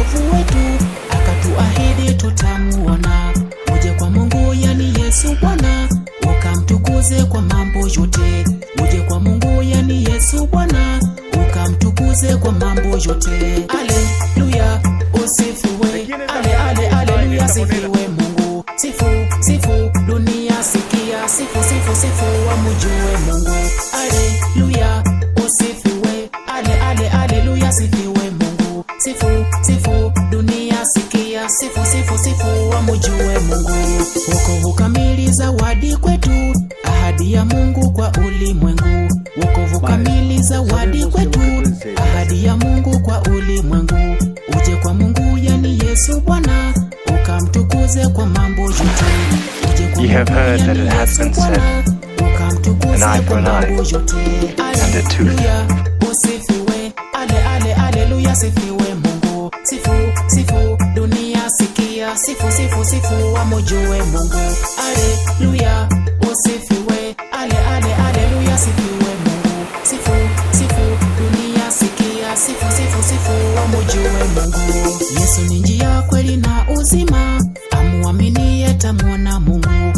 wokovu wetu, akatuahidi tutamuona. Uje kwa Mungu yani Yesu Bwana, ukamtukuze kwa mambo yote. Uje kwa Mungu yani Yesu Bwana, ukamtukuze kwa mambo yote. Haleluya, usifiwe. Haleluya, sifiwe Mungu. Sifu, sifu dunia sikia, sifu, sifu, sifu wamujue Mungu. Haleluya, usifiwe. Haleluya, sifiwe Mungu. Sifu, sifu dunia sikia, sifu, sifu, sifu wamujue Mungu. Wokovu kamili zawadi kwetu, ahadi ya Mungu kwa ulimwengu. Wokovu kamili zawadi kwetu, ahadi ya Mungu kwa ulimwengu. Uje kwa Mungu yani Yesu Bwana, ukamtukuze kwa mambo yote. You have heard that it has been said, an eye for an eye, and a tooth. Usifiwe, haleluya, sifiwe Mungu. Sifu, sifu dunia sikia, sifu, sifu, sifu wamujue Mungu. Haleluya, usifiwe. Haleluya, sifiwe Mungu. Sifu, sifu dunia sikia, sifu, sifu, sifu wamujue Mungu. Yesu ni njia, kweli na uzima, amuaminiye tamwona Mungu.